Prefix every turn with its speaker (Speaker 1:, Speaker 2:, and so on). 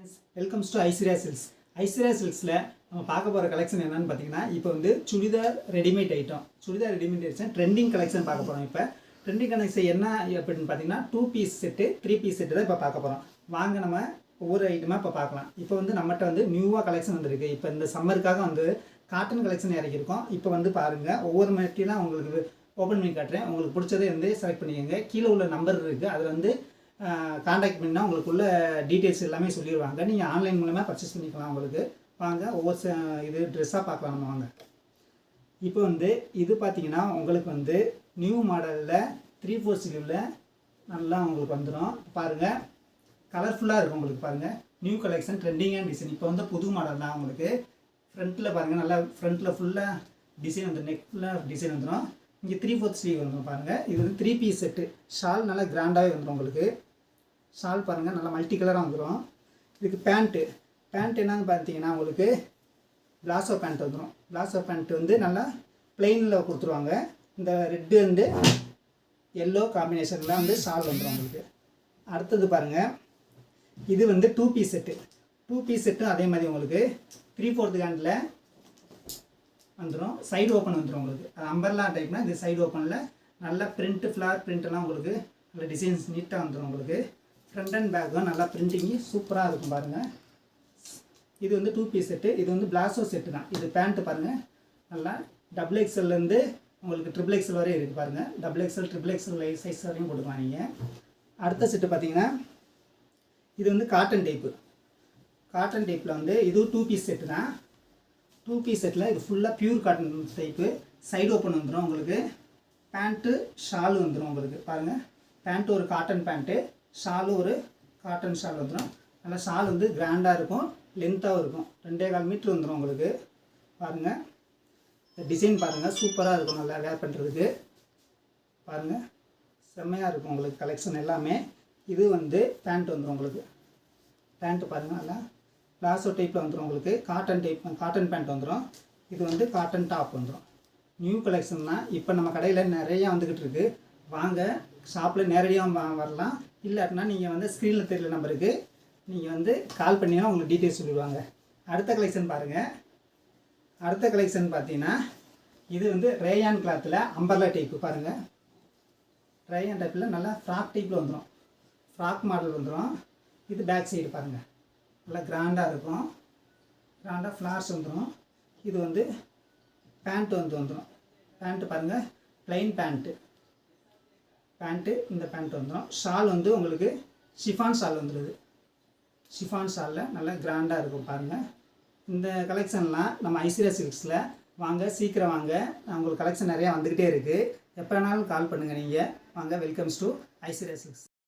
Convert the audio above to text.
Speaker 1: Friends welcomes to Aishwarya Silks. Aishwarya சில்க்ஸில் நம்ம பார்க்க போகிற கலெக்ஷன் என்னென்னு பார்த்தீங்கன்னா, இப்போ வந்து churidar readymade item trending collection பார்க்க போகிறோம். இப்போ ட்ரெண்டிங் கலெக்ஷன் என்ன அப்படின்னு பார்த்தீங்கன்னா 2 பீஸ் செட்டு 3 பீஸ் செட்டு தான் இப்போ பார்க்க போகிறோம். வாங்க நம்ம ஒவ்வொரு ஐட்டமாக இப்போ பார்க்கலாம். இப்போ வந்து நம்மகிட்ட வந்து நியூவாக கலெக்ஷன் வந்துருக்கு. இப்போ இந்த சம்மருக்காக வந்து காட்டன் கலெக்ஷன் இறக்கியிருக்கோம். இப்போ வந்து பாருங்கள், ஒவ்வொரு மெட்டீரியலாக உங்களுக்கு ஓப்பன் பண்ணி காட்டுறேன். உங்களுக்கு பிடிச்சதை வந்து செலக்ட் பண்ணிக்கோங்க. கீழே உள்ள நம்பர் இருக்குது, அதில் வந்து காண்டாக்ட் பண்ணால் உங்களுக்குள்ள டீட்டெயில்ஸ் எல்லாமே சொல்லிடுவாங்க. நீங்கள் ஆன்லைன் மூலமாக பர்ச்சேஸ் பண்ணிக்கலாம். உங்களுக்கு வாங்க ஒவ்வொரு இது ட்ரெஸ்ஸாக பார்க்கலாம். நம்ம வாங்க. இப்போ வந்து இது பார்த்தீங்கன்னா உங்களுக்கு வந்து நியூ மாடலில் 3/4 ஸ்லீவில் நல்லா உங்களுக்கு வந்துடும். பாருங்கள், கலர்ஃபுல்லாக இருக்கும். உங்களுக்கு பாருங்கள், நியூ கலெக்ஷன் ட்ரெண்டிங்கான டிசைன். இப்போ வந்து புது மாடல் தான். உங்களுக்கு ஃப்ரண்ட்டில் பாருங்கள், நல்லா ஃப்ரண்ட்டில் ஃபுல்லாக டிசைன் வந்து நெக் ஃபுல்லாக டிசைன் வந்துடும். இங்கே 3/4 ஸ்லீவ் வந்துடும். பாருங்கள், இது வந்து 3 பீஸ் செட்டு. ஷால் நல்லா கிராண்டாகவே வந்துடும். உங்களுக்கு ஷால் பாருங்கள், நல்லா மல்டி கலராக வந்துடும். இதுக்கு பேண்ட்டு என்னன்னு பார்த்தீங்கன்னா உங்களுக்கு பிளாசோ பேண்ட் வந்துடும். பிளாசோ பேண்ட் வந்து நல்லா பிளெயினில் கொடுத்துருவாங்க. இந்த ரெட்டு வந்து எல்லோ காம்பினேஷனில் வந்து ஷால் வந்துடும் உங்களுக்கு. அடுத்தது பாருங்கள், இது வந்து 2 பீஸ் செட்டு. 2 பீஸ் செட்டும் அதே மாதிரி உங்களுக்கு 3/4 ஹேண்டில் வந்துடும். சைடு ஓப்பன் வந்துடும். உங்களுக்கு அம்பர்லா டைப்னா இது சைடு ஓப்பனில் நல்லா பிரிண்ட்டு ஃப்ளார் பிரிண்ட்டெல்லாம் உங்களுக்கு நல்ல டிசைன்ஸ் நீட்டாக வந்துடும். உங்களுக்கு ஃப்ரண்ட் அண்ட் பேக்கும் நல்லா பிரிண்டிங்கு சூப்பராக இருக்கும். பாருங்கள், இது வந்து 2 பீஸ் செட்டு. இது வந்து பிளாசோ செட்டு தான். இது பேண்ட்டு பாருங்கள், நல்லா XXLலேருந்து உங்களுக்கு XXL வரையும் இருக்குது. பாருங்கள், XXL சைஸ் வரையும் போட்டுக்கலாம் நீங்கள். அடுத்த செட்டு பார்த்தீங்கன்னா இது வந்து காட்டன் டைப்பில் வந்து இது 2 பீஸ் செட்டு தான். 2 பீஸ் செட்டில் இது ஃபுல்லாக pure cotton type. Side open வந்துடும். உங்களுக்கு பேண்ட்டு ஷாலு வந்துடும். உங்களுக்கு பாருங்கள், பேண்ட்டு ஒரு காட்டன் பேண்ட்டு, ஷாலு ஒரு காட்டன் ஷால் வந்துடும். நல்லா ஷால் வந்து கிராண்டாக இருக்கும், லென்த்தாகவும் இருக்கும். 2.25 மீட்ரு வந்துடும். உங்களுக்கு பாருங்கள், இந்த டிசைன் பாருங்கள், சூப்பராக இருக்கும். நல்லா வேர் பண்ணுறதுக்கு பாருங்கள், செம்மையாக இருக்கும். உங்களுக்கு கலெக்ஷன் எல்லாமே. இது வந்து பேண்ட் வந்துடும். உங்களுக்கு பேண்ட்டு பாருங்கள், நல்லா பிளாசோ டைப்பில் வந்துடும். உங்களுக்கு காட்டன் பேண்ட் வந்துடும். இது வந்து காட்டன் டாப் வந்துடும். நியூ கலெக்ஷன் தான். இப்போ நம்ம கடையில் நிறையா வந்துக்கிட்டு இருக்குது. வாங்க, ஷாப்பில் நேரடியாக வரலாம். இல்லாட்டினா நீங்கள் வந்து ஸ்க்ரீனில் தெரியல நம்பருக்கு நீங்கள் வந்து கால் பண்ணிங்கன்னா உங்களுக்கு டீட்டெயில்ஸ் சொல்லிடுவாங்க. அடுத்த கலெக்ஷன் பாருங்கள். அடுத்த கலெக்ஷன் பார்த்தீங்கன்னா இது வந்து ரேயான் கிளாத்தில் அம்பர்லா டைப்பு. பாருங்கள், ரேயான் டைப்பில் நல்லா ஃப்ராக் டைப்பில் வந்துடும். ஃப்ராக் மாடல் வந்துடும். இது பேக் சைடு பாருங்கள், நல்லா கிராண்டாக இருக்கும். கிராண்டாக ஃப்ளார்ஸ் வந்துடும். இது வந்து பேண்ட்டு வந்துடும். பேண்ட்டு பாருங்கள், ப்ளைன் பேண்ட்டு இந்த பேண்ட் வந்துடும். ஷால் வந்து உங்களுக்கு ஷிஃபான் ஷால் வந்துடுது. ஷிஃபான் ஷாலில் நல்லா கிராண்டாக இருக்கும். பாருங்கள், இந்த கலெக்ஷன்லாம் நம்ம ஐஸ்வர்யா சில்க்ஸில் வாங்க, சீக்கிரம் வாங்க. உங்களுக்கு கலெக்ஷன் நிறையா வந்துக்கிட்டே இருக்குது. எப்போ வேணாலும் கால் பண்ணுங்கள் நீங்கள். வாங்க, வெல்கம்ஸ் டு ஐஸ்வர்யா சில்க்ஸ்.